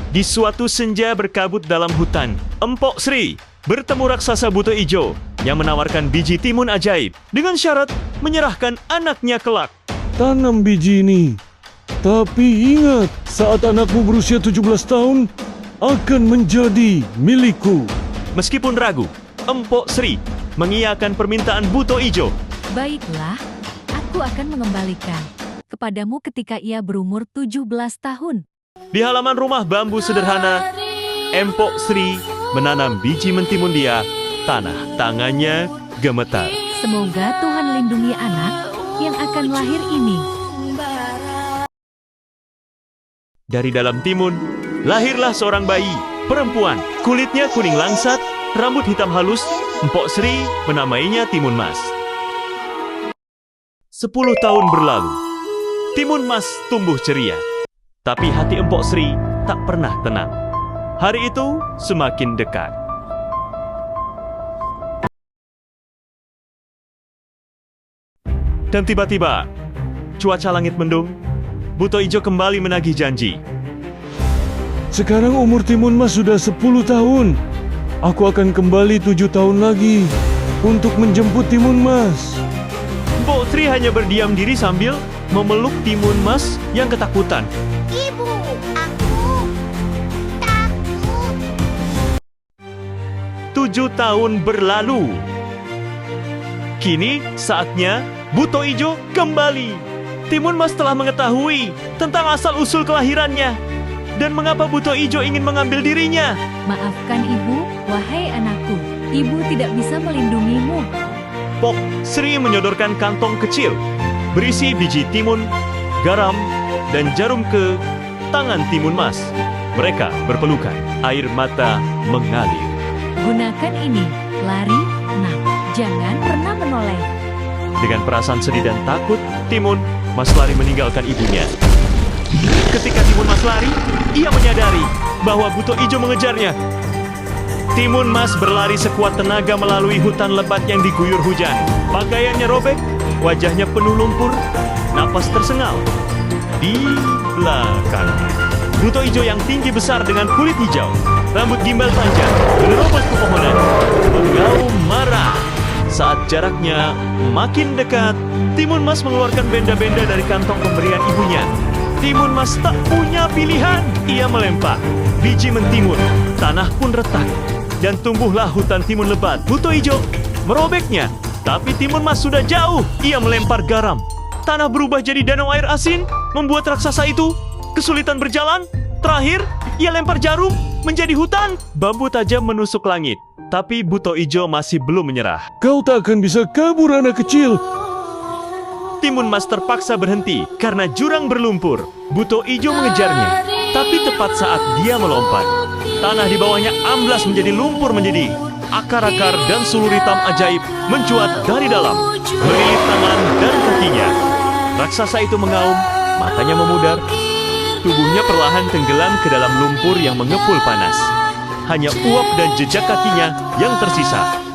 Di suatu senja berkabut dalam hutan, Empok Sri bertemu raksasa buto ijo yang menawarkan biji timun ajaib dengan syarat menyerahkan anaknya kelak. Tanam biji ini. Tapi ingat, saat anakmu berusia 17 tahun, akan menjadi milikku. Meskipun ragu, Empok Sri mengiyakan permintaan buto ijo. Baiklah, aku akan mengembalikan kepadamu ketika ia berumur 17 tahun. Di halaman rumah bambu sederhana, Empok Sri menanam biji mentimun dia. Tanah tangannya gemetar. Semoga Tuhan lindungi anak yang akan lahir ini. Dari dalam timun, lahirlah seorang bayi, perempuan. Kulitnya kuning langsat, rambut hitam halus. Empok Sri menamainya Timun Mas. 10 tahun berlalu, Timun Mas tumbuh ceria. Tapi hati Empok Sri tak pernah tenang. Hari itu semakin dekat. Dan tiba-tiba, cuaca langit mendung. Buto Ijo kembali menagih janji. Sekarang umur Timun Mas sudah 10 tahun. Aku akan kembali 7 tahun lagi untuk menjemput Timun Mas. Empok Sri hanya berdiam diri sambil memeluk Timun Mas yang ketakutan. Ibu, aku takut. 7 tahun berlalu. Kini saatnya Buto Ijo kembali. Timun Mas telah mengetahui tentang asal-usul kelahirannya dan mengapa Buto Ijo ingin mengambil dirinya. Maafkan ibu, wahai anakku. Ibu tidak bisa melindungimu. Empok Sri menyodorkan kantong kecil berisi biji timun, garam, dan jarum ke tangan Timun Mas. Mereka berpelukan, air mata mengalir. Gunakan ini, lari, nak. Jangan pernah menoleh. Dengan perasaan sedih dan takut, Timun Mas lari meninggalkan ibunya. Ketika Timun Mas lari, ia menyadari bahwa Buto Ijo mengejarnya. Timun Mas berlari sekuat tenaga melalui hutan lebat yang diguyur hujan. Pakaiannya robek, wajahnya penuh lumpur, napas tersengal. Di belakang, Buto Ijo yang tinggi besar dengan kulit hijau, rambut gimbal panjang, menerobos pepohonan, menggaum marah. Saat jaraknya makin dekat, Timun Mas mengeluarkan benda-benda dari kantong pemberian ibunya. Timun Mas tak punya pilihan. Ia melempar biji mentimun. Tanah pun retak dan tumbuhlah hutan timun lebat. Buto Ijo merobeknya, tapi Timun Mas sudah jauh. Ia melempar garam. Tanah berubah jadi danau air asin, membuat raksasa itu kesulitan berjalan. Terakhir, ia lempar jarum menjadi hutan. Bambu tajam menusuk langit. Tapi Buto Ijo masih belum menyerah. Kau tak akan bisa kabur, anak kecil. Timun Mas terpaksa berhenti karena jurang berlumpur. Buto Ijo mengejarnya, tapi tepat saat dia melompat, tanah di bawahnya amblas menjadi lumpur mendidih. Akar-akar dan sulur hitam ajaib mencuat dari dalam, melilit tangan dan kakinya. Raksasa itu mengaum, matanya memudar. Tubuhnya perlahan tenggelam ke dalam lumpur yang mengepul panas. Hanya uap dan jejak kakinya yang tersisa.